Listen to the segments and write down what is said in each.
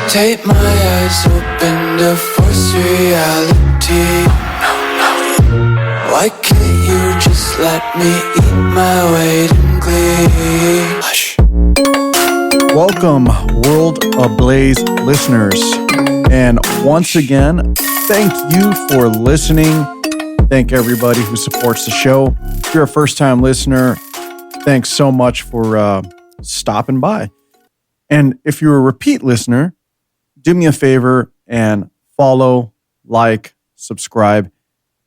Tape my eyes open to force reality. Why can't you just let me eat my weight in glee? Hush. Welcome, World Ablaze listeners. And once again, thank you for listening. Thank everybody who supports the show. If you're a first-time listener, thanks so much for stopping by. And if you're a repeat listener, do me a favor and follow, like, subscribe,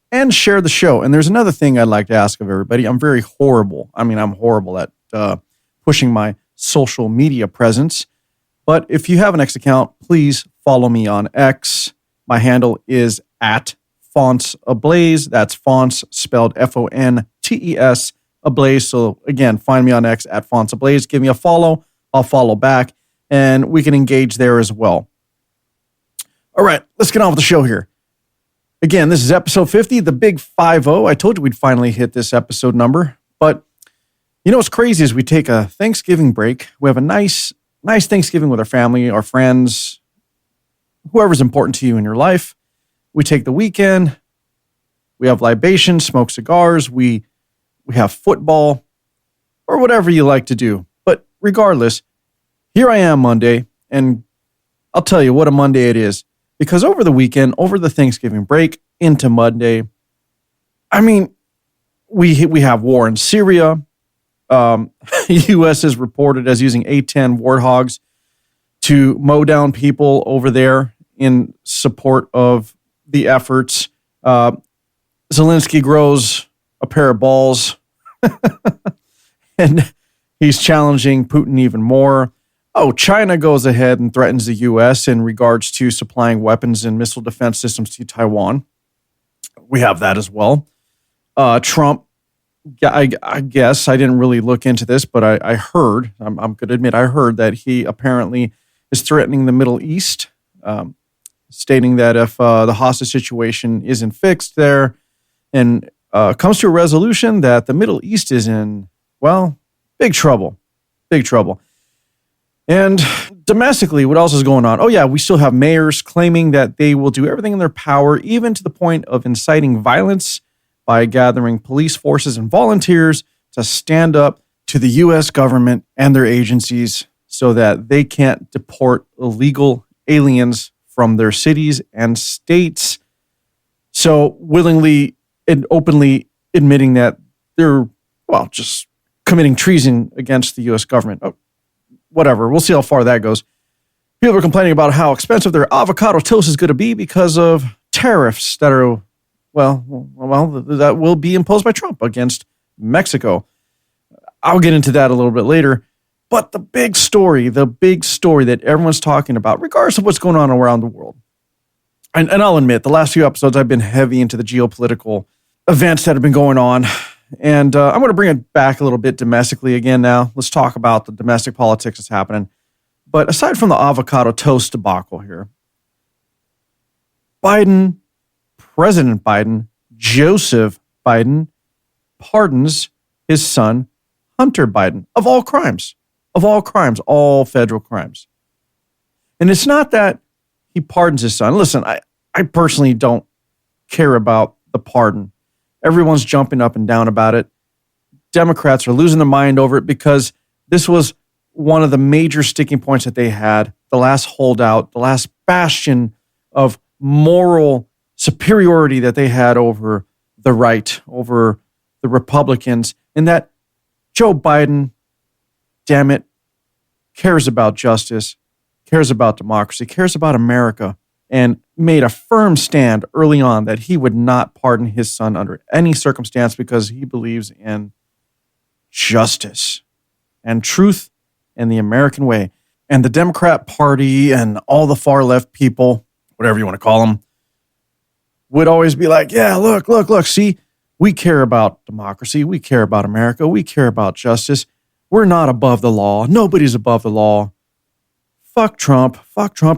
and share the show. And there's another thing I'd like to ask of everybody. I'm horrible at pushing my social media presence. But if you have an X account, please follow me on X. My handle is @FontsAblaze. That's fonts spelled Fontes, ablaze. So again, find me on X @FontsAblaze. Give me a follow. I'll follow back, and we can engage there as well. All right, let's get on with the show here. Again, this is episode 50, the big 50. I told you we'd finally hit this episode number. But you know what's crazy is we take a Thanksgiving break. We have a nice Thanksgiving with our family, our friends, whoever's important to you in your life. We take the weekend. We have libations, smoke cigars. We have football or whatever you like to do. But regardless, here I am Monday, and I'll tell you what a Monday it is. Because over the weekend, over the Thanksgiving break, into Monday, I mean, we have war in Syria. U.S. is reported as using A-10 warthogs to mow down people over there in support of the efforts. Zelensky grows a pair of balls, and he's challenging Putin even more. Oh, China goes ahead and threatens the U.S. in regards to supplying weapons and missile defense systems to Taiwan. We have that as well. Trump, I guess, I didn't really look into this, but I heard, I'm going to admit, I heard that he apparently is threatening the Middle East, stating that if the hostage situation isn't fixed there and comes to a resolution, that the Middle East is in, well, big trouble. And domestically, what else is going on? Oh, yeah, we still have mayors claiming that they will do everything in their power, even to the point of inciting violence by gathering police forces and volunteers to stand up to the U.S. government and their agencies so that they can't deport illegal aliens from their cities and states. So willingly and openly admitting that they're, well, just committing treason against the U.S. government. Oh, whatever. We'll see how far that goes. People are complaining about how expensive their avocado toast is going to be because of tariffs that are, well, that will be imposed by Trump against Mexico. I'll get into that a little bit later. But the big story that everyone's talking about, regardless of what's going on around the world, and I'll admit, the last few episodes I've been heavy into the geopolitical events that have been going on. And I'm going to bring it back a little bit domestically again now. Let's talk about the domestic politics that's happening. But aside from the avocado toast debacle here, President Biden, Joseph Biden, pardons his son, Hunter Biden, of all crimes, all federal crimes. And it's not that he pardons his son. Listen, I personally don't care about the pardon. Everyone's jumping up and down about it. Democrats are losing their mind over it because this was one of the major sticking points that they had, the last holdout, the last bastion of moral superiority that they had over the right, over the Republicans, and that Joe Biden, damn it, cares about justice, cares about democracy, cares about America, and made a firm stand early on that he would not pardon his son under any circumstance because he believes in justice and truth and the American way. And the Democrat Party and all the far left people, whatever you want to call them, would always be like, yeah, look, see, we care about democracy. We care about America. We care about justice. We're not above the law. Nobody's above the law. Fuck Trump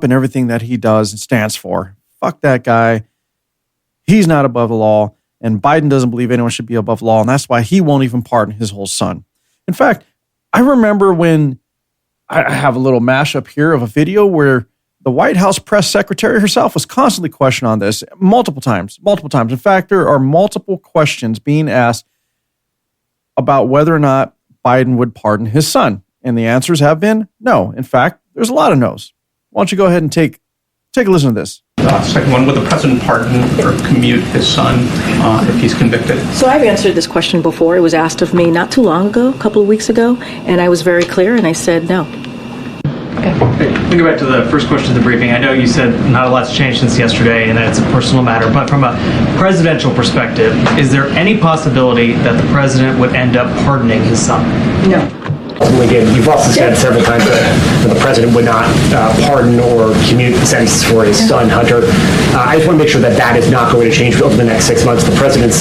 and everything that he does and stands for. Fuck that guy. He's not above the law, and Biden doesn't believe anyone should be above the law, and that's why he won't even pardon his whole son. In fact, I remember when I have a little mashup here of a video where The White House press secretary herself was constantly questioned on this multiple times. In fact, there are multiple questions being asked about whether or not Biden would pardon his son. And the answers have been no. In fact, there's a lot of no's. Why don't you go ahead and take a listen to this. Second one, would the president pardon or commute his son if he's convicted? So I've answered this question before. It was asked of me not too long ago, a couple of weeks ago, and I was very clear, and I said no. Okay. Let me go back to the first question of the briefing. I know you said not a lot's changed since yesterday and that it's a personal matter, but from a presidential perspective, is there any possibility that the president would end up pardoning his son? No. Again, you've also said several times that the president would not pardon or commute sentences for his son, Hunter. I just want to make sure that is not going to change over the next 6 months. The president's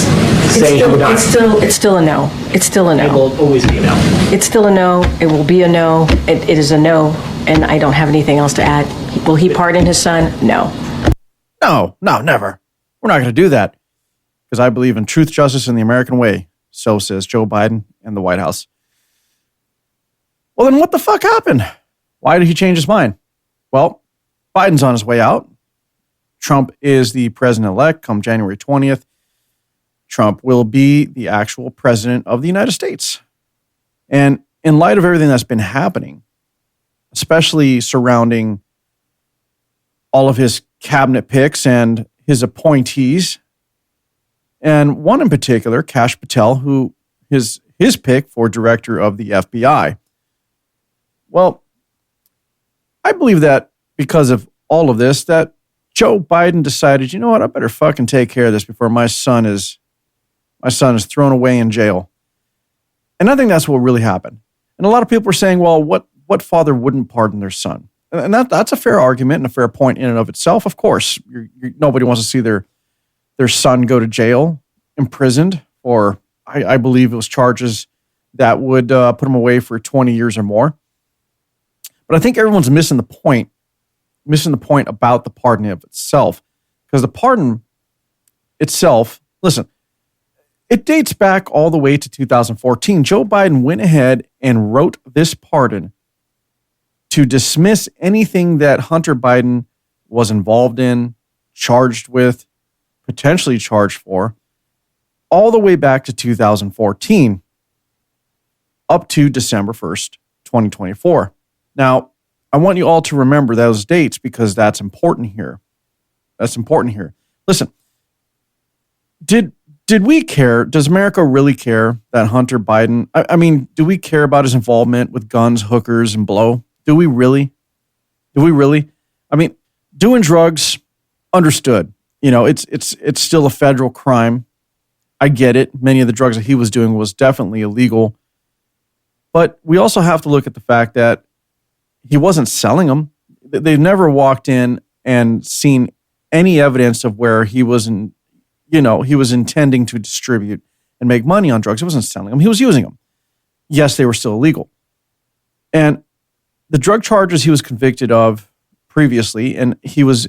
saying he would not. It's still a no. It's still a no. It will always be a no. It's still a no. It will be a no. It is a no, and I don't have anything else to add. Will he pardon his son? No. No, never. We're not going to do that because I believe in truth, justice, and the American way. So says Joe Biden and the White House. Well, then what the fuck happened? Why did he change his mind? Well, Biden's on his way out. Trump is the president-elect come January 20th. Trump will be the actual president of the United States. And in light of everything that's been happening, especially surrounding all of his cabinet picks and his appointees, and one in particular, Kash Patel, who is his pick for director of the FBI. Well, I believe that because of all of this, that Joe Biden decided, you know what, I better fucking take care of this before my son is thrown away in jail. And I think that's what really happened. And a lot of people are saying, well, what father wouldn't pardon their son? And that's a fair argument and a fair point in and of itself. Of course, nobody wants to see their son go to jail, imprisoned, or I believe it was charges that would put him away for 20 years or more. But I think everyone's missing the point about the pardon of itself. Because the pardon itself, listen, it dates back all the way to 2014. Joe Biden went ahead and wrote this pardon to dismiss anything that Hunter Biden was involved in, charged with, potentially charged for, all the way back to 2014, up to December 1st, 2024. Now, I want you all to remember those dates because that's important here. Listen, did we care? Does America really care that Hunter Biden, I mean, do we care about his involvement with guns, hookers, and blow? Do we really? I mean, doing drugs, understood. You know, it's still a federal crime. I get it. Many of the drugs that he was doing was definitely illegal. But we also have to look at the fact that he wasn't selling them. They've never walked in and seen any evidence of where he was intending to distribute and make money on drugs. He wasn't selling them. He was using them. Yes, they were still illegal. And the drug charges he was convicted of previously, and he was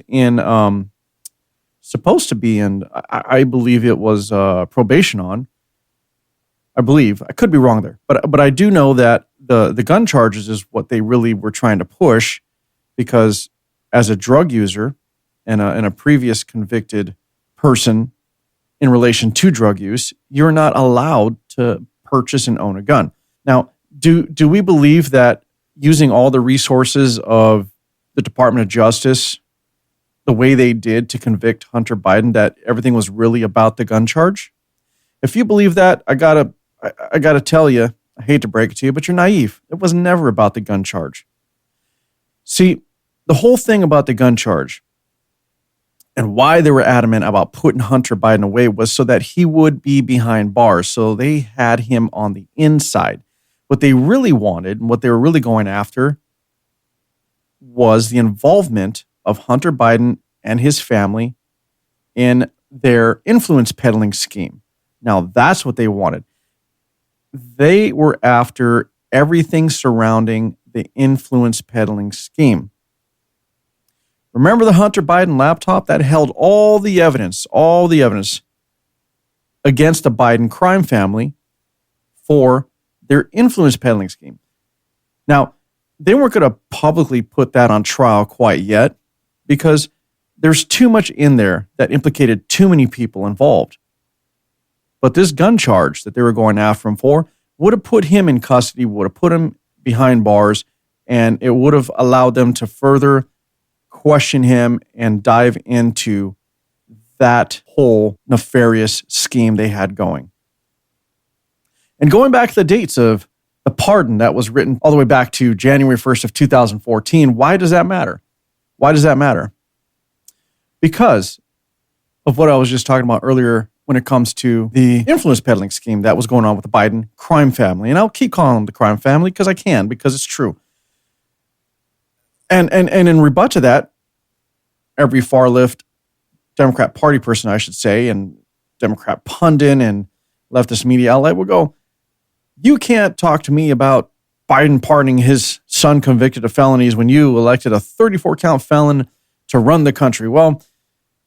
supposed to be in, I believe it was probation on. I believe. I could be wrong there. But I do know that the gun charges is what they really were trying to push, because as a drug user and a previous convicted person in relation to drug use, you're not allowed to purchase and own a gun. Now, do we believe that using all the resources of the Department of Justice the way they did to convict Hunter Biden, that everything was really about the gun charge? If you believe that, I gotta tell you, I hate to break it to you, but you're naive. It was never about the gun charge. See, the whole thing about the gun charge and why they were adamant about putting Hunter Biden away was so that he would be behind bars. So they had him on the inside. What they really wanted and what they were really going after was the involvement of Hunter Biden and his family in their influence peddling scheme. Now, that's what they wanted. They were after everything surrounding the influence peddling scheme. Remember the Hunter Biden laptop that held all the evidence against the Biden crime family for their influence peddling scheme. Now, they weren't going to publicly put that on trial quite yet because there's too much in there that implicated too many people involved. But this gun charge that they were going after him for would have put him in custody, would have put him behind bars, and it would have allowed them to further question him and dive into that whole nefarious scheme they had going. And going back to the dates of the pardon that was written all the way back to January 1st of 2014, why does that matter? Why does that matter? Because of what I was just talking about earlier when it comes to the influence peddling scheme that was going on with the Biden crime family. And I'll keep calling them the crime family because I can, because it's true. And in rebut to that, every far left Democrat Party person, I should say, and Democrat pundit and leftist media outlet will go, you can't talk to me about Biden pardoning his son convicted of felonies when you elected a 34-count felon to run the country. Well,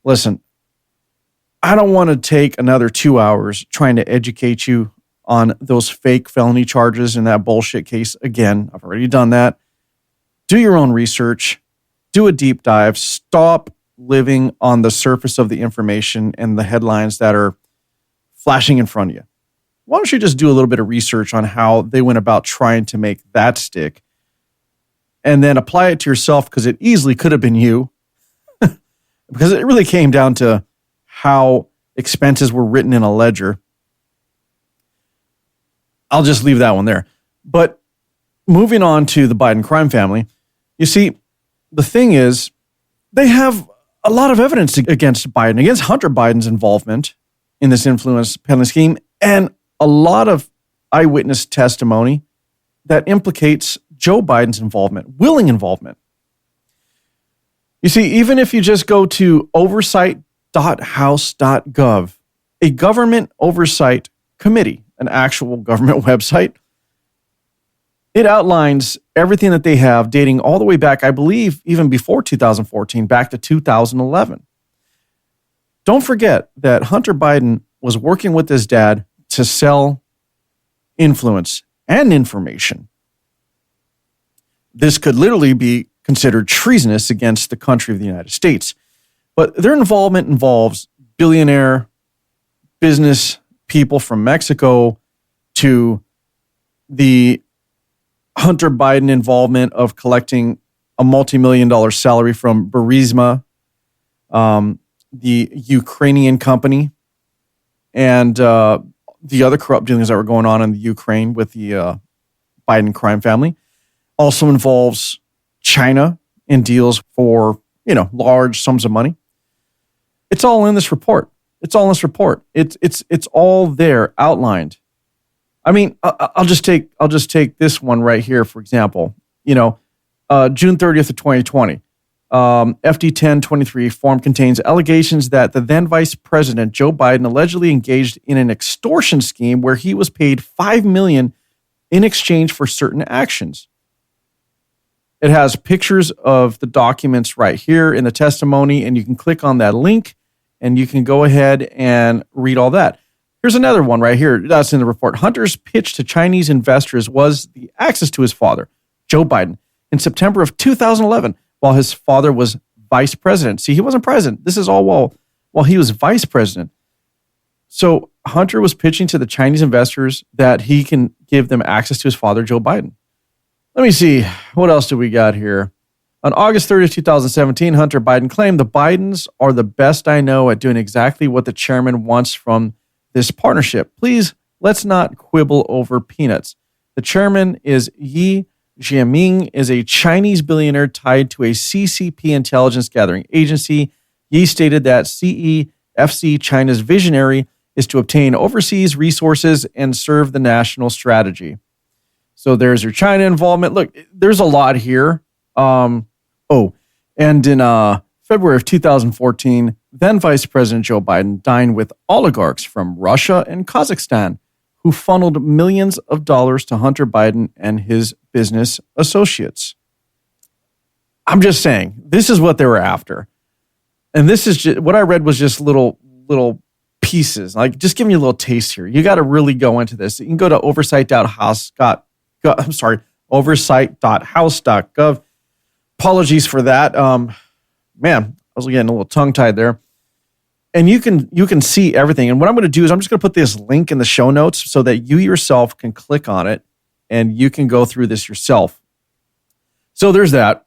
listen, I don't want to take another 2 hours trying to educate you on those fake felony charges in that bullshit case. Again, I've already done that. Do your own research. Do a deep dive. Stop living on the surface of the information and the headlines that are flashing in front of you. Why don't you just do a little bit of research on how they went about trying to make that stick and then apply it to yourself, because it easily could have been you. Because it really came down to how expenses were written in a ledger. I'll just leave that one there. But moving on to the Biden crime family, you see, the thing is, they have a lot of evidence against Biden, against Hunter Biden's involvement in this influence peddling scheme, and a lot of eyewitness testimony that implicates Joe Biden's involvement, willing involvement. You see, even if you just go to oversight.house.gov, a government oversight committee, an actual government website, it outlines everything that they have dating all the way back, I believe, even before 2014, back to 2011. Don't forget that Hunter Biden was working with his dad to sell influence and information. This could literally be considered treasonous against the country of the United States. But their involvement involves billionaire business people from Mexico to the Hunter Biden involvement of collecting a multi-million-dollar salary from Burisma, the Ukrainian company, and the other corrupt dealings that were going on in the Ukraine with the Biden crime family. Also involves China in deals for, large sums of money. It's all in this report. It's all all there outlined. I mean, I'll just take this one right here, for example. June 30th of 2020, FD 1023 form contains allegations that the then Vice President Joe Biden allegedly engaged in an extortion scheme where he was paid $5 million in exchange for certain actions. It has pictures of the documents right here in the testimony, and you can click on that link and you can go ahead and read all that. Here's another one right here. That's in the report. Hunter's pitch to Chinese investors was the access to his father, Joe Biden, in September of 2011, while his father was vice president. See, he wasn't president. This is all while he was vice president. So Hunter was pitching to the Chinese investors that he can give them access to his father, Joe Biden. Let me see. What else do we got here? On August 30th, 2017, Hunter Biden claimed the Bidens are the best I know at doing exactly what the chairman wants from this partnership. Please, let's not quibble over peanuts. The chairman is Yi Jiaming, is a Chinese billionaire tied to a CCP intelligence gathering agency. Yi stated that CEFC, China's visionary, is to obtain overseas resources and serve the national strategy. So there's your China involvement. Look, there's a lot here. And in February of 2014, then Vice President Joe Biden dined with oligarchs from Russia and Kazakhstan who funneled millions of dollars to Hunter Biden and his business associates. I'm just saying, this is what they were after. And this is just, what I read was just little pieces, like just giving you a little taste here. You got to really go into this. You can go to oversight.house.gov. Apologies for that. Man, I was getting a little tongue-tied there. And you can see everything. And what I'm going to do is I'm just going to put this link in the show notes so that you yourself can click on it and you can go through this yourself. So there's that.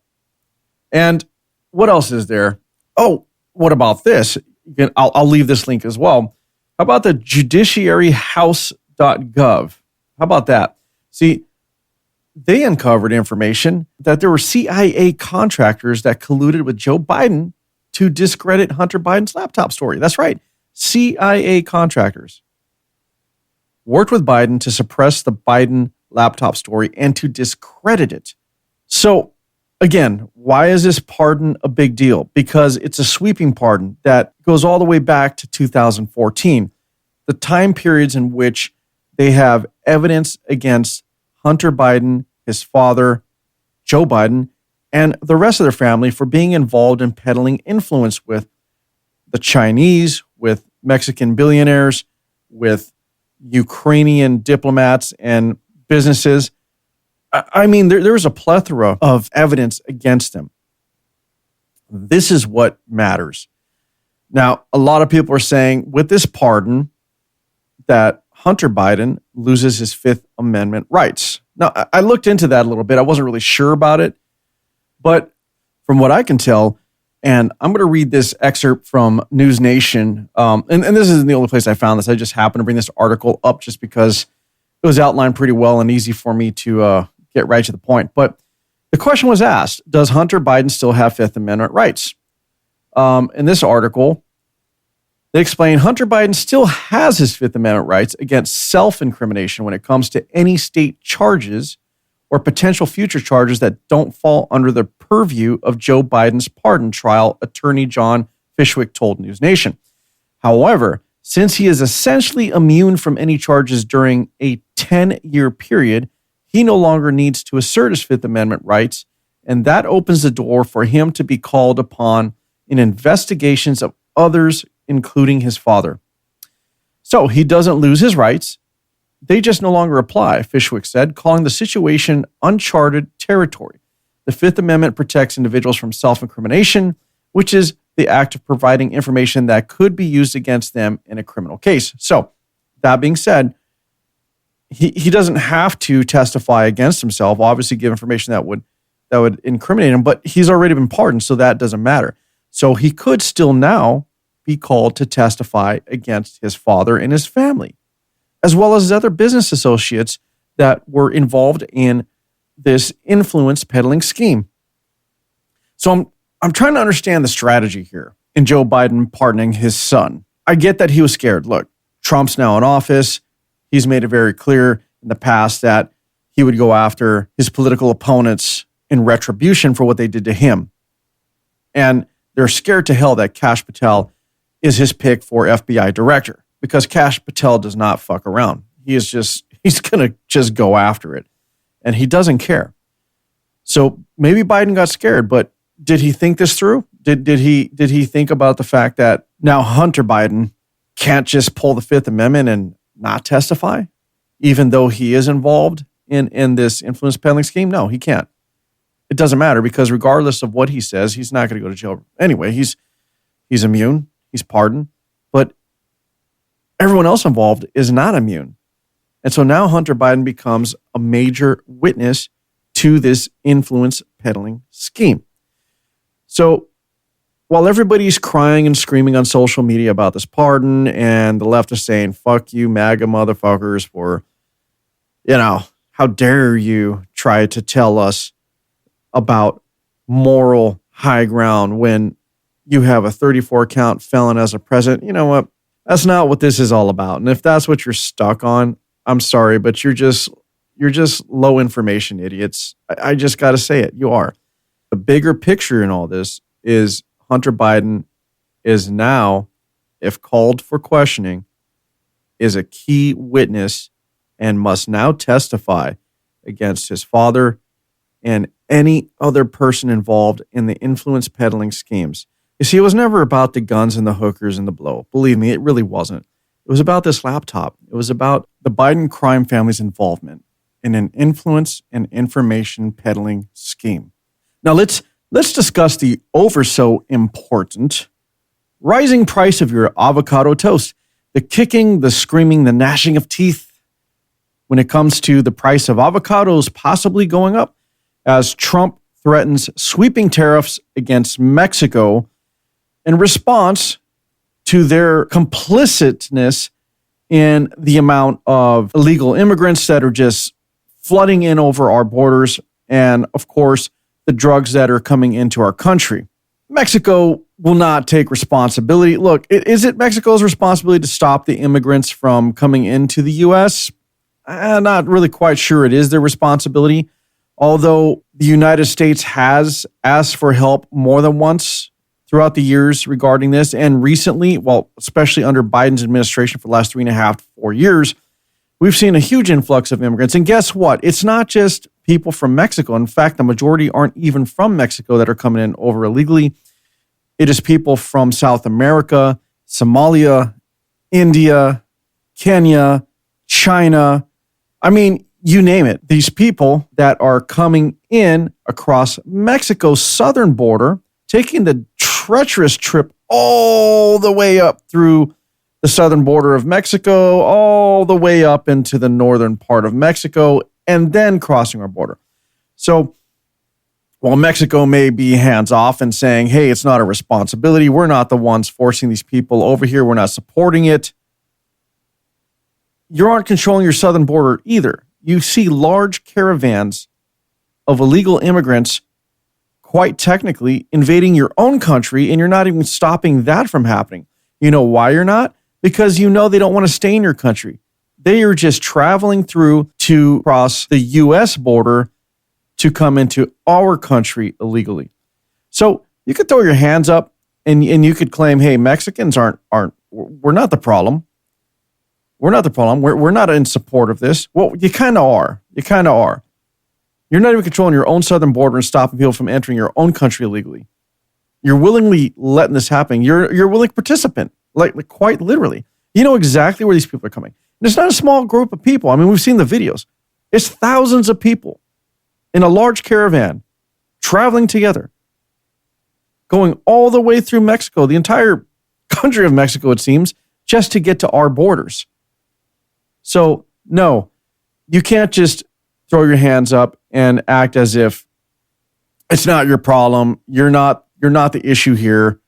And what else is there? Oh, what about this? I'll leave this link as well. How about the judiciaryhouse.gov? How about that? See, they uncovered information that there were CIA contractors that colluded with Joe Biden to discredit Hunter Biden's laptop story. That's right. CIA contractors worked with Biden to suppress the Biden laptop story and to discredit it. So, again, why is this pardon a big deal? Because it's a sweeping pardon that goes all the way back to 2014, the time periods in which they have evidence against Hunter Biden, his father, Joe Biden, and the rest of their family for being involved in peddling influence with the Chinese, with Mexican billionaires, with Ukrainian diplomats and businesses. I mean, there's a plethora of evidence against them. This is what matters. Now, a lot of people are saying with this pardon that Hunter Biden loses his Fifth Amendment rights. Now, I looked into that a little bit. I wasn't really sure about it. But from what I can tell, and I'm going to read this excerpt from News Nation, and this isn't the only place I found this. I just happened to bring this article up just because it was outlined pretty well and easy for me to get right to the point. But the question was asked, does Hunter Biden still have Fifth Amendment rights? In this article, they explain Hunter Biden still has his Fifth Amendment rights against self-incrimination when it comes to any state charges or potential future charges that don't fall under the purview of Joe Biden's pardon trial, attorney John Fishwick told News Nation. However, since he is essentially immune from any charges during a 10-year period, he no longer needs to assert his Fifth Amendment rights, and that opens the door for him to be called upon in investigations of others, including his father. So he doesn't lose his rights. They just no longer apply, Fishwick said, calling the situation uncharted territory. The Fifth Amendment protects individuals from self-incrimination, which is the act of providing information that could be used against them in a criminal case. So, that being said, he doesn't have to testify against himself, obviously give information that would incriminate him, but he's already been pardoned, so that doesn't matter. So he could still now be called to testify against his father and his family, as well as his other business associates that were involved in this influence peddling scheme. So I'm trying to understand the strategy here in Joe Biden pardoning his son. I get that he was scared. Look, Trump's now in office. He's made it very clear in the past that he would go after his political opponents in retribution for what they did to him. And they're scared to hell that Kash Patel is his pick for FBI director, because Kash Patel does not fuck around. He's going to just go after it. And he doesn't care. So maybe Biden got scared, but did he think this through? Did he think about the fact that now Hunter Biden can't just pull the Fifth Amendment and not testify, even though he is involved in this influence peddling scheme? No, he can't. It doesn't matter, because regardless of what he says, he's not going to go to jail. Anyway, he's immune. He's pardoned. But everyone else involved is not immune. And so now Hunter Biden becomes a major witness to this influence peddling scheme. So while everybody's crying and screaming on social media about this pardon, and the left is saying, fuck you, MAGA motherfuckers, for, how dare you try to tell us about moral high ground when you have a 34-count felon as a president. You know what? That's not what this is all about. And if that's what you're stuck on, I'm sorry, but you're just low information idiots. I just got to say it. You are. The bigger picture in all this is Hunter Biden is now, if called for questioning, is a key witness and must now testify against his father and any other person involved in the influence peddling schemes. You see, it was never about the guns and the hookers and the blow. Believe me, it really wasn't. It was about this laptop. It was about the Biden crime family's involvement. in an influence and information peddling scheme. Now let's discuss the ever so important rising price of your avocado toast. The kicking, the screaming, the gnashing of teeth when it comes to the price of avocados possibly going up as Trump threatens sweeping tariffs against Mexico in response to their complicitness in the amount of illegal immigrants that are just flooding in over our borders and, of course, the drugs that are coming into our country. Mexico will not take responsibility. Look, is it Mexico's responsibility to stop the immigrants from coming into the U.S.? I'm not really quite sure it is their responsibility, although the United States has asked for help more than once throughout the years regarding this. And recently, well, especially under Biden's administration for the last 3.5 to 4 years, we've seen a huge influx of immigrants. And guess what? It's not just people from Mexico. In fact, the majority aren't even from Mexico that are coming in over illegally. It is people from South America, Somalia, India, Kenya, China. I mean, you name it. These people that are coming in across Mexico's southern border, taking the treacherous trip all the way up through the southern border of Mexico, all the way up into the northern part of Mexico, and then crossing our border. So while Mexico may be hands off and saying, hey, it's not a responsibility, we're not the ones forcing these people over here, we're not supporting it, you aren't controlling your southern border either. You see large caravans of illegal immigrants quite technically invading your own country, and you're not even stopping that from happening. You know why you're not? Because you know they don't want to stay in your country. They are just traveling through to cross the U.S. border to come into our country illegally. So you could throw your hands up and you could claim, hey, Mexicans we're not the problem. We're not the problem. We're not in support of this. Well, you kind of are. You kind of are. You're not even controlling your own southern border and stopping people from entering your own country illegally. You're willingly letting this happen. You're a willing participant, like quite literally. You know exactly where these people are coming. And it's not a small group of people. I mean, we've seen the videos. It's thousands of people in a large caravan traveling together, going all the way through Mexico, the entire country of Mexico, it seems, just to get to our borders. So, no, you can't just throw your hands up and act as if it's not your problem. You're not the issue here.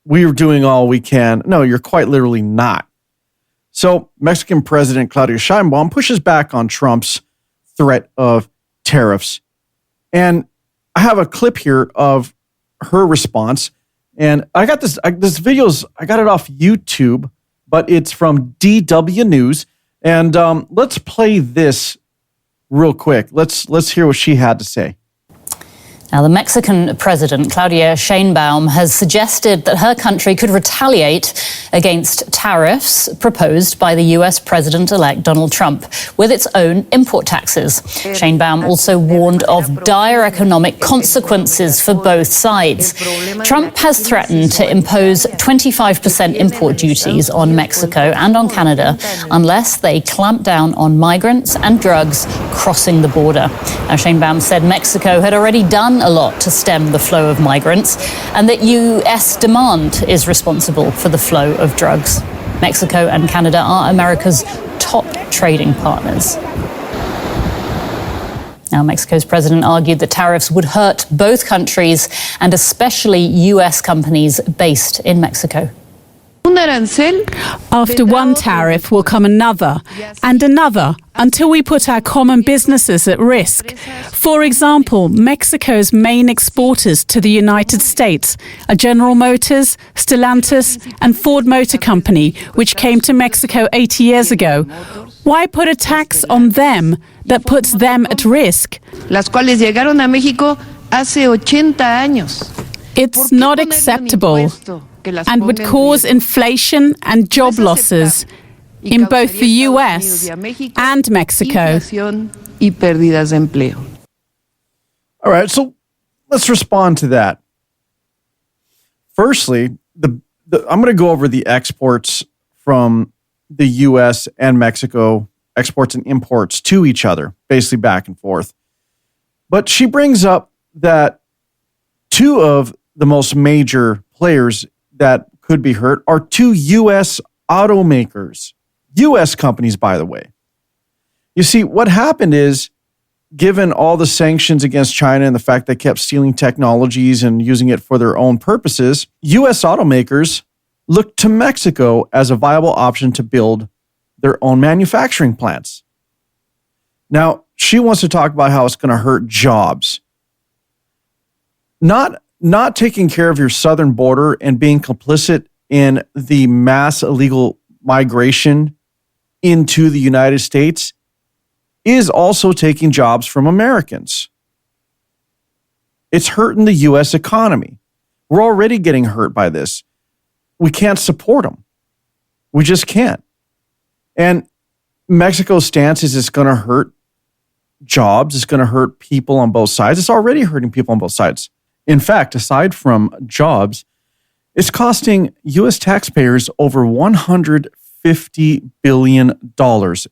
We're doing all we can. No, you're quite literally not. So, Mexican President Claudia Sheinbaum pushes back on Trump's threat of tariffs. And I have a clip here of her response. And I got this video's, I got it off YouTube, but it's from DW News. And let's play this real quick. Let's hear what she had to say. Now, the Mexican president, Claudia Sheinbaum, has suggested that her country could retaliate against tariffs proposed by the U.S. President-elect Donald Trump with its own import taxes. Sheinbaum also warned of dire economic consequences for both sides. Trump has threatened to impose 25% import duties on Mexico and on Canada unless they clamp down on migrants and drugs crossing the border. Now, Sheinbaum said Mexico had already done a lot to stem the flow of migrants and that U.S. demand is responsible for the flow of drugs. Mexico and Canada are America's top trading partners. Now, Mexico's president argued that tariffs would hurt both countries and especially U.S. companies based in Mexico. After one tariff will come another and another until we put our common businesses at risk. For example, Mexico's main exporters to the United States are General Motors, Stellantis, and Ford Motor Company, which came to Mexico 80 years ago. Why put a tax on them that puts them at risk? Las cuales llegaron a México hace 80 años. It's not acceptable and would cause inflation and job losses in both the US and Mexico. All right, so let's respond to that. Firstly, I'm going to go over the exports from the US and Mexico exports and imports to each other, basically back and forth. But she brings up that two of the most major players that could be hurt are two U.S. automakers. U.S. companies, by the way. You see, what happened is, given all the sanctions against China and the fact they kept stealing technologies and using it for their own purposes, U.S. automakers looked to Mexico as a viable option to build their own manufacturing plants. Now, she wants to talk about how it's going to hurt jobs. Not taking care of your southern border and being complicit in the mass illegal migration into the United States is also taking jobs from Americans. It's hurting the U.S. economy. We're already getting hurt by this. We can't support them. We just can't. And Mexico's stance is it's going to hurt jobs. It's going to hurt people on both sides. It's already hurting people on both sides. In fact, aside from jobs, it's costing U.S. taxpayers over $150 billion.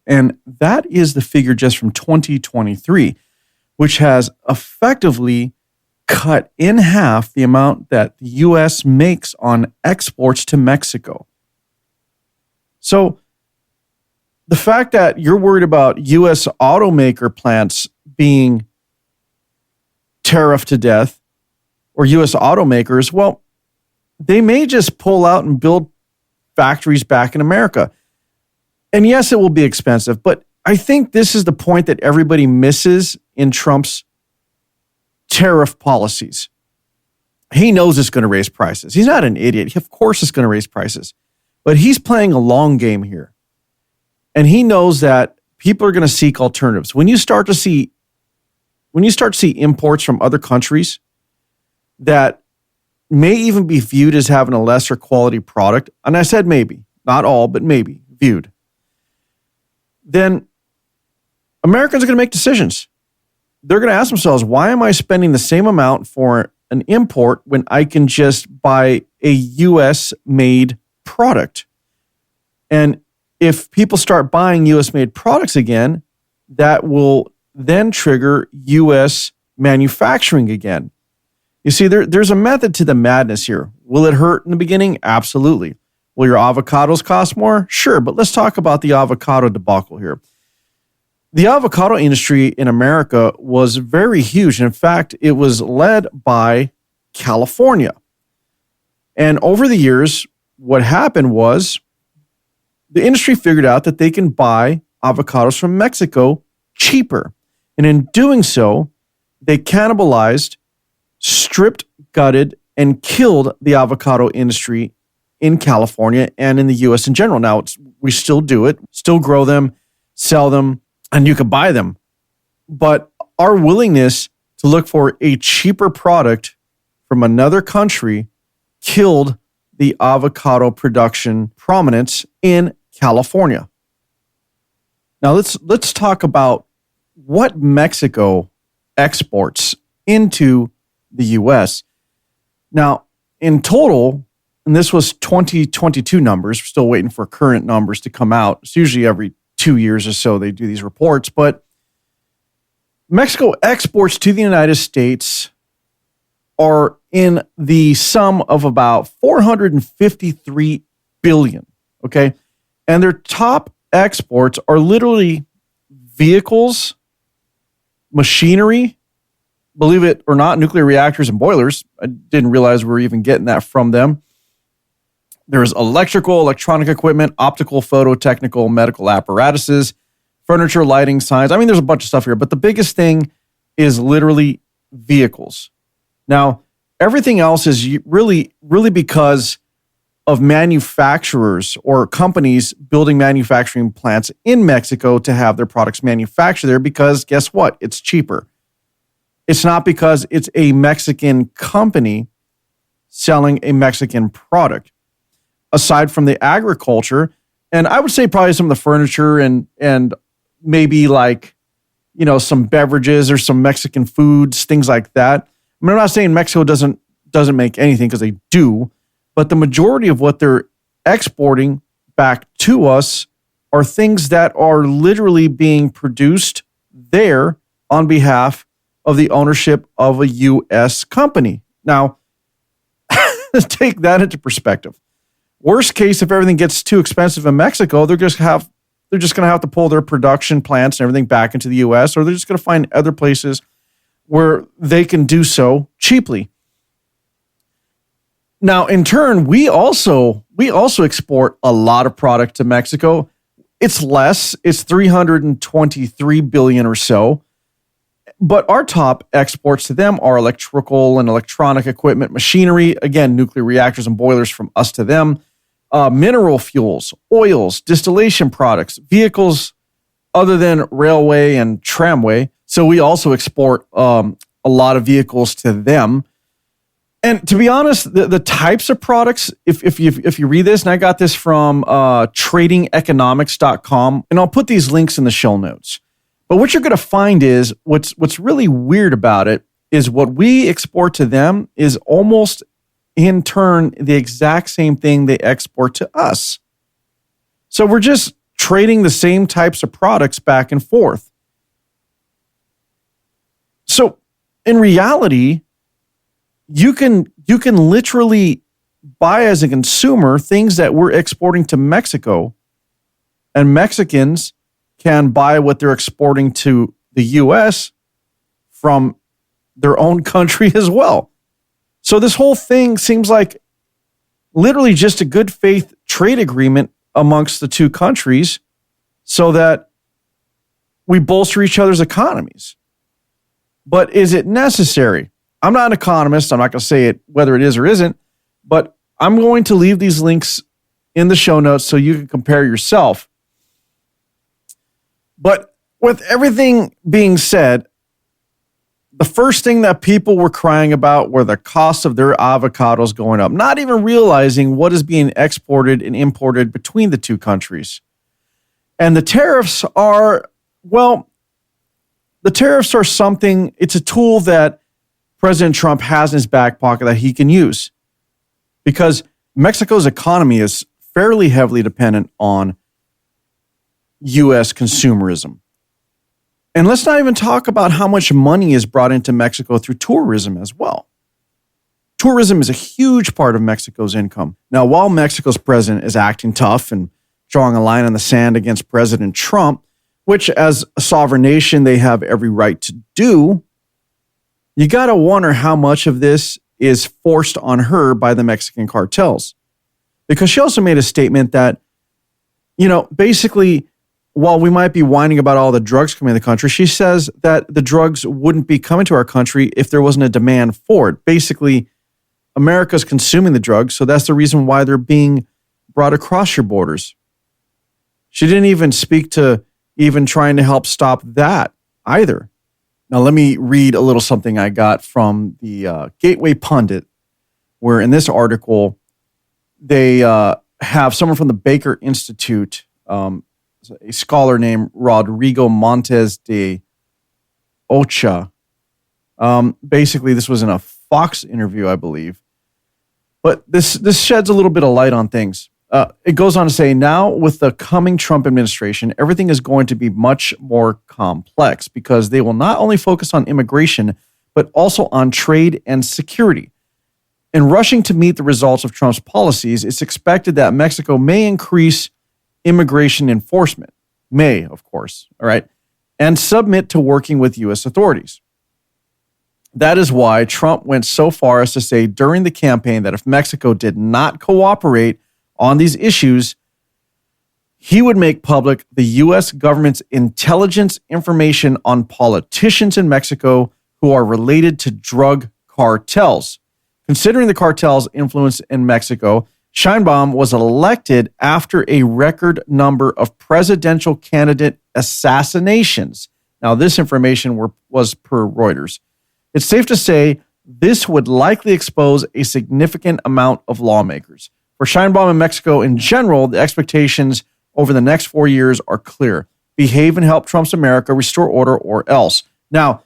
And that is the figure just from 2023, which has effectively cut in half the amount that the U.S. makes on exports to Mexico. So the fact that you're worried about U.S. automaker plants being tariffed to death, or U.S. automakers, well, they may just pull out and build factories back in America. And yes, it will be expensive, but I think this is the point that everybody misses in Trump's tariff policies. He knows it's going to raise prices. He's not an idiot. Of course it's going to raise prices. But he's playing a long game here. And he knows that people are going to seek alternatives. When you start to see imports from other countries that may even be viewed as having a lesser quality product, and I said maybe, not all, but maybe viewed, then Americans are going to make decisions. They're going to ask themselves, why am I spending the same amount for an import when I can just buy a U.S.-made product? And if people start buying U.S.-made products again, that will then trigger U.S. manufacturing again. You see, there's a method to the madness here. Will it hurt in the beginning? Absolutely. Will your avocados cost more? Sure, but let's talk about the avocado debacle here. The avocado industry in America was very huge. In fact, it was led by California. And over the years, what happened was the industry figured out that they can buy avocados from Mexico cheaper. And in doing so, they cannibalized, stripped, gutted, and killed the avocado industry in California and in the U.S. in general. Now, we still do it, still grow them, sell them, and you can buy them. But our willingness to look for a cheaper product from another country killed the avocado production prominence in California. Now, let's talk about what Mexico exports into the U.S. Now, in total, and this was 2022 numbers, we're still waiting for current numbers to come out. It's usually every 2 years or so they do these reports, but Mexico exports to the United States are in the sum of about $453 billion, okay? And their top exports are literally vehicles, machinery, believe it or not, nuclear reactors and boilers. I didn't realize we were even getting that from them. There's electrical, electronic equipment, optical, photo, technical, medical apparatuses, furniture, lighting, signs. I mean, there's a bunch of stuff here, but the biggest thing is literally vehicles. Now, everything else is really because of manufacturers or companies building manufacturing plants in Mexico to have their products manufactured there because guess what? It's cheaper. It's not because it's a Mexican company selling a Mexican product. Aside from the agriculture, and I would say probably some of the furniture and maybe like, some beverages or some Mexican foods, things like that. I mean, I'm not saying Mexico doesn't make anything because they do, but the majority of what they're exporting back to us are things that are literally being produced there on behalf of the ownership of a U.S. company. Now, take that into perspective. Worst case, if everything gets too expensive in Mexico, they're just going to have to pull their production plants and everything back into the U.S., or they're just going to find other places where they can do so cheaply. Now, in turn, we also export a lot of product to Mexico. It's less. It's 323 billion or so. But our top exports to them are electrical and electronic equipment, machinery, again, nuclear reactors and boilers from us to them, mineral fuels, oils, distillation products, vehicles other than railway and tramway. So we also export a lot of vehicles to them. And to be honest, the types of products, if you read this, and I got this from tradingeconomics.com, and I'll put these links in the show notes. But what you're going to find is what's really weird about it is what we export to them is almost in turn the exact same thing they export to us. So we're just trading the same types of products back and forth. So in reality, you can literally buy as a consumer things that we're exporting to Mexico, and Mexicans can buy what they're exporting to the U.S. from their own country as well. So this whole thing seems like literally just a good faith trade agreement amongst the two countries so that we bolster each other's economies. But is it necessary? I'm not an economist. I'm not going to say it whether it is or isn't, but I'm going to leave these links in the show notes so you can compare yourself. But with everything being said, the first thing that people were crying about were the cost of their avocados going up, not even realizing what is being exported and imported between the two countries. And the tariffs are, well, the tariffs are something, it's a tool that President Trump has in his back pocket that he can use, because Mexico's economy is fairly heavily dependent on U.S. consumerism. And let's not even talk about how much money is brought into Mexico through tourism as well. Tourism is a huge part of Mexico's income. Now, while Mexico's president is acting tough and drawing a line in the sand against President Trump, which as a sovereign nation they have every right to do, you got to wonder how much of this is forced on her by the Mexican cartels. Because she also made a statement that, basically, while we might be whining about all the drugs coming in the country, she says that the drugs wouldn't be coming to our country if there wasn't a demand for it. Basically, America's consuming the drugs, so that's the reason why they're being brought across your borders. She didn't even speak to even trying to help stop that either. Now, let me read a little something I got from the Gateway Pundit, where in this article, they have someone from the Baker Institute, a scholar named Rodrigo Montes de Ocha. Basically, this was in a Fox interview, I believe. But this sheds a little bit of light on things. It goes on to say, now with the coming Trump administration, everything is going to be much more complex because they will not only focus on immigration, but also on trade and security. In rushing to meet the results of Trump's policies, it's expected that Mexico may increase immigration enforcement, of course, all right, and submit to working with U.S. authorities. That is why Trump went so far as to say during the campaign that if Mexico did not cooperate on these issues, he would make public the U.S. government's intelligence information on politicians in Mexico who are related to drug cartels. Considering the cartel's influence in Mexico, Sheinbaum was elected after a record number of presidential candidate assassinations. Now, this information was per Reuters. It's safe to say this would likely expose a significant amount of lawmakers. For Sheinbaum and Mexico in general, the expectations over the next 4 years are clear. Behave and help Trump's America, restore order, or else. Now,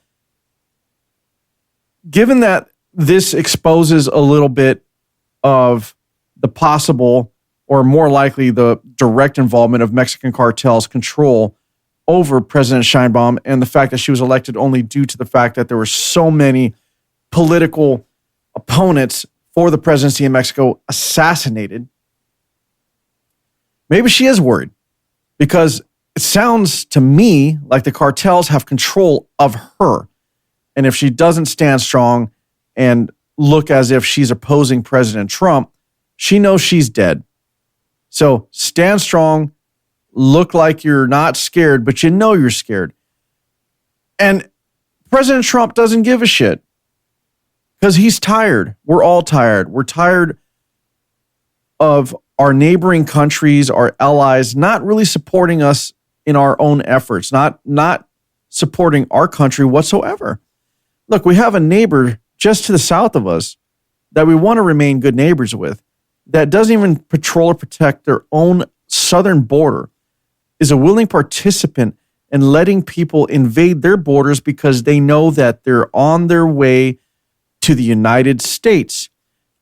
given that this exposes a little bit of the possible or more likely the direct involvement of Mexican cartels' control over President Sheinbaum, and the fact that she was elected only due to the fact that there were so many political opponents for the presidency in Mexico assassinated. Maybe she is worried, because it sounds to me like the cartels have control of her. And if she doesn't stand strong and look as if she's opposing President Trump, she knows she's dead. So stand strong, look like you're not scared, but you know you're scared. And President Trump doesn't give a shit, because he's tired. We're all tired. We're tired of our neighboring countries, our allies, not really supporting us in our own efforts, not supporting our country whatsoever. Look, we have a neighbor just to the south of us that we want to remain good neighbors with, that doesn't even patrol or protect their own southern border, is a willing participant in letting people invade their borders because they know that they're on their way to the United States,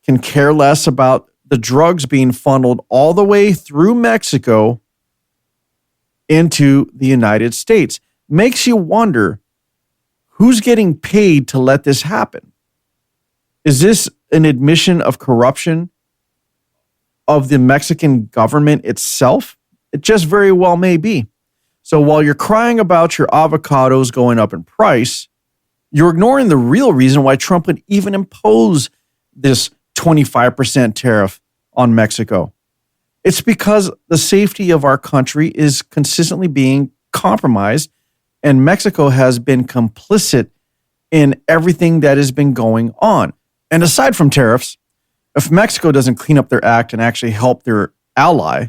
can care less about the drugs being funneled all the way through Mexico into the United States. Makes you wonder, who's getting paid to let this happen? Is this an admission of corruption of the Mexican government itself? It just very well may be. So while you're crying about your avocados going up in price, you're ignoring the real reason why Trump would even impose this 25% tariff on Mexico. It's because the safety of our country is consistently being compromised, and Mexico has been complicit in everything that has been going on. And aside from tariffs, if Mexico doesn't clean up their act and actually help their ally,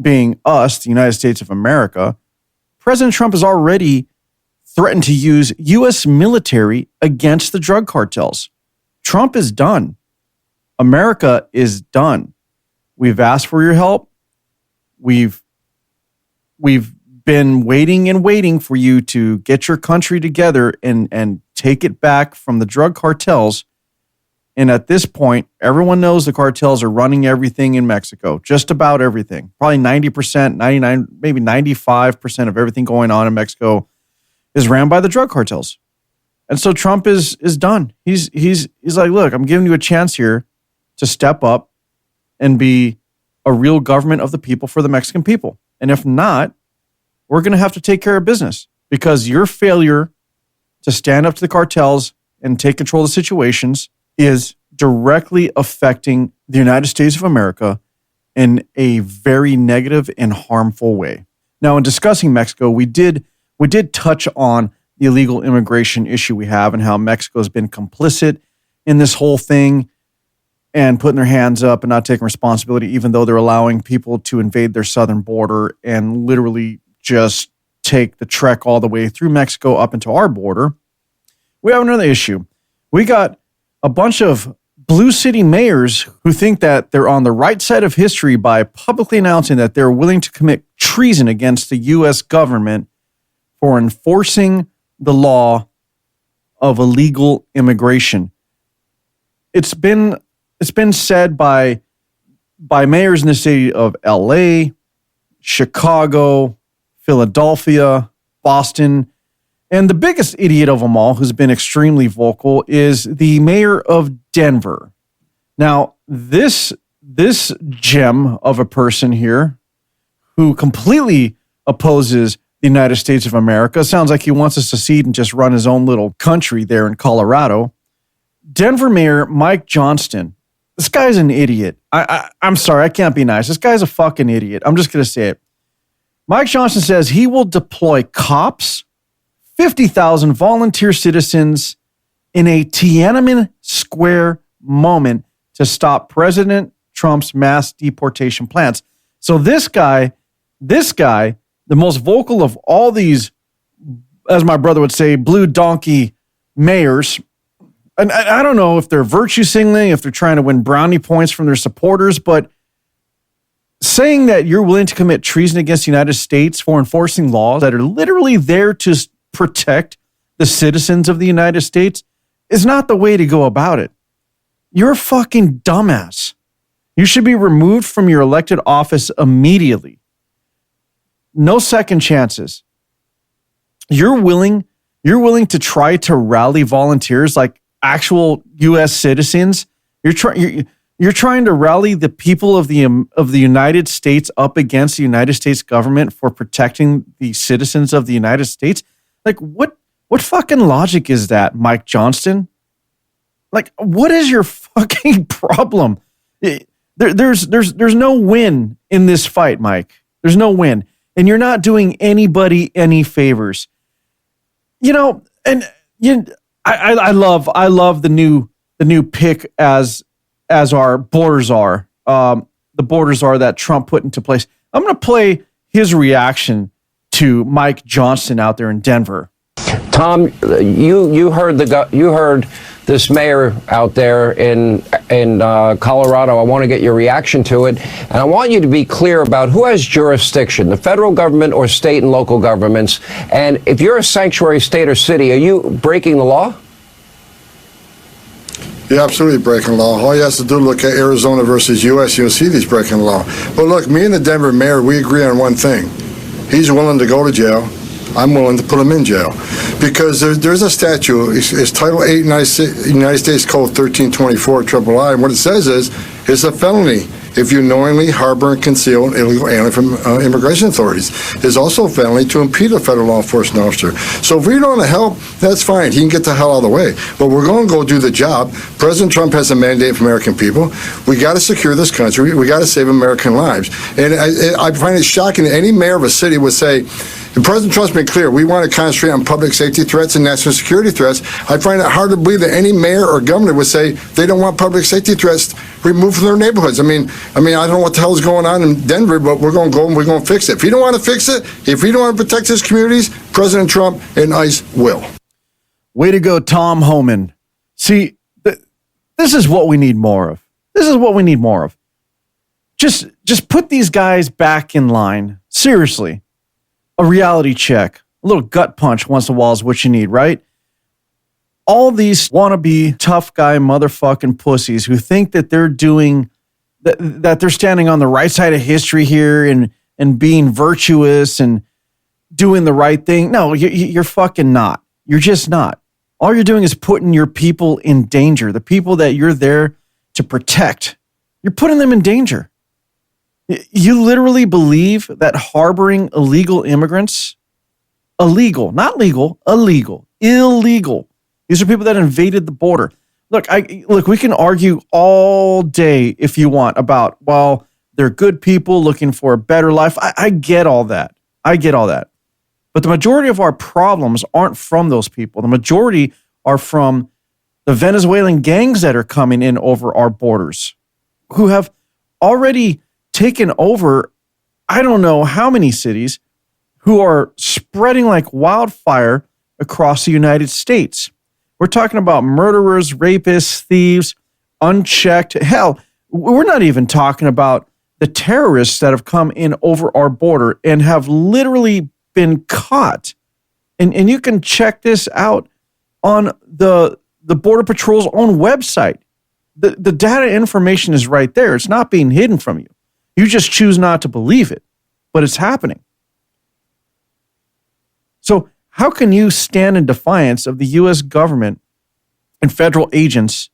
being us, the United States of America, President Trump has already threatened to use U.S. military against the drug cartels. Trump is done. America is done. We've asked for your help. We've been waiting and waiting for you to get your country together and take it back from the drug cartels. And at this point, everyone knows the cartels are running everything in Mexico, just about everything. Probably 90%, 99, maybe 95% of everything going on in Mexico is ran by the drug cartels. And so Trump is done. He's like, look, I'm giving you a chance here to step up and be a real government of the people for the Mexican people. And if not, we're going to have to take care of business, because your failure to stand up to the cartels and take control of the situations is directly affecting the United States of America in a very negative and harmful way. Now, in discussing Mexico, we did touch on the illegal immigration issue we have and how Mexico has been complicit in this whole thing and putting their hands up and not taking responsibility, even though they're allowing people to invade their southern border and literally just take the trek all the way through Mexico up into our border. We have another issue. We got a bunch of blue city mayors who think that they're on the right side of history by publicly announcing that they're willing to commit treason against the U.S. government for enforcing the law of illegal immigration. It's been said by mayors in the city of L.A., Chicago, Philadelphia, Boston, and the biggest idiot of them all, who's been extremely vocal, is the mayor of Denver. Now, this gem of a person here who completely opposes the United States of America, sounds like he wants to secede and just run his own little country there in Colorado. Denver Mayor Mike Johnston. This guy's an idiot. I'm sorry, I can't be nice. This guy's a fucking idiot. I'm just going to say it. Mike Johnston says he will deploy cops, 50,000 volunteer citizens in a Tiananmen Square moment to stop President Trump's mass deportation plans. So this guy, the most vocal of all these, as my brother would say, blue donkey mayors, and I don't know if they're virtue signaling, if they're trying to win brownie points from their supporters, but saying that you're willing to commit treason against the United States for enforcing laws that are literally there to protect the citizens of the United States is not the way to go about it. You're a fucking dumbass. You should be removed from your elected office immediately. No second chances. You're willing to try to rally volunteers like actual U.S. citizens. You're trying to rally the people of the United States up against the United States government for protecting the citizens of the United States. Like, what fucking logic is that, Mike Johnston? Like, what is your fucking problem? There's no win in this fight, Mike. There's no win, and you're not doing anybody any favors. I love the new pick as our border czar, the border czar that Trump put into place. I'm going to play his reaction to Mike Johnston out there in Denver. Tom, you heard this mayor out there in Colorado. I want to get your reaction to it, and I want you to be clear about who has jurisdiction, the federal government or state and local governments. And if you're a sanctuary state or city, are you breaking the law? You're absolutely breaking law. All you have to do is look at Arizona versus U.S. You'll see these breaking law. But look, me and the Denver mayor, we agree on one thing. He's willing to go to jail. I'm willing to put him in jail. Because there's a statute, it's Title 8 United States Code 1324 III, and what it says is, it's a felony if you knowingly harbor and conceal an illegal alien from immigration authorities. It's also a felony to impede a federal law enforcement officer. So if we don't want to help, that's fine. He can get the hell out of the way. But we're going to go do the job. President Trump has a mandate for American people. We got to secure this country. We got to save American lives. And I find it shocking that any mayor of a city would say, and President Trump's been clear, we want to concentrate on public safety threats and national security threats. I find it hard to believe that any mayor or governor would say they don't want public safety threats removed from their neighborhoods. I mean, I don't know what the hell is going on in Denver, but we're going to go and we're going to fix it. If you don't want to fix it, if you don't want to protect his communities, President Trump and ICE will. Way to go, Tom Homan. See, this is what we need more of. This is what we need more of. Just put these guys back in line. Seriously. A reality check, a little gut punch once in a while is what you need, right? All these wannabe tough guy motherfucking pussies who think that they're doing, that they're standing on the right side of history here and being virtuous and doing the right thing. No, you're fucking not. You're just not. All you're doing is putting your people in danger. The people that you're there to protect, you're putting them in danger. You literally believe that harboring illegal immigrants, illegal, not legal, illegal. These are people that invaded the border. Look, we can argue all day if you want about, well, they're good people looking for a better life. I get all that. But the majority of our problems aren't from those people. The majority are from the Venezuelan gangs that are coming in over our borders, who have already taken over, I don't know how many cities, who are spreading like wildfire across the United States. We're talking about murderers, rapists, thieves, unchecked. Hell, we're not even talking about the terrorists that have come in over our border and have literally been caught. And you can check this out on the Border Patrol's own website. The data information is right there. It's not being hidden from you. You just choose not to believe it, but it's happening. So how can you stand in defiance of the U.S. government and federal agents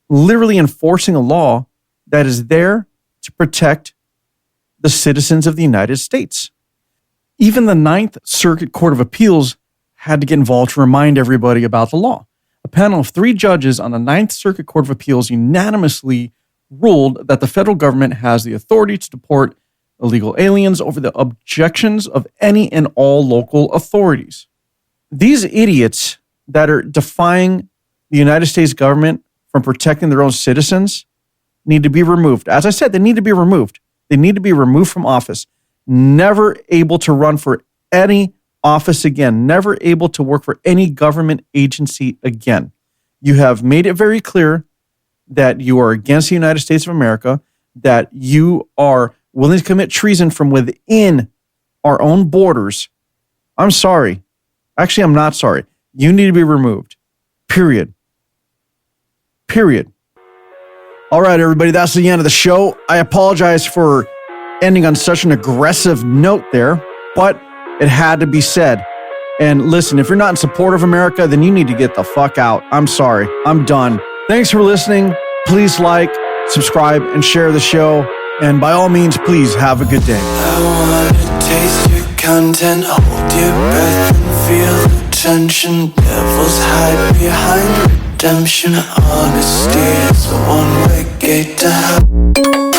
literally enforcing a law that is there to protect the citizens of the United States? Even the Ninth Circuit Court of Appeals had to get involved to remind everybody about the law. A panel of 3 judges on the Ninth Circuit Court of Appeals unanimously ruled that the federal government has the authority to deport illegal aliens over the objections of any and all local authorities. These idiots that are defying the United States government from protecting their own citizens need to be removed. As I said, they need to be removed. They need to be removed from office. Never able to run for any office again. Never able to work for any government agency again. You have made it very clear that you are against the United States of America, that you are willing to commit treason from within our own borders. I'm sorry. Actually, I'm not sorry. You need to be removed. Period. All right, everybody, that's the end of the show. I apologize for ending on such an aggressive note there, but it had to be said. And listen, if you're not in support of America, then you need to get the fuck out. I'm sorry. I'm done. Thanks for listening. Please like, subscribe, and share the show. And by all means, please have a good day. I wanna taste your content, hold your breath and feel the tension. Devils hide behind redemption. Honesty is a one-way gate to hell.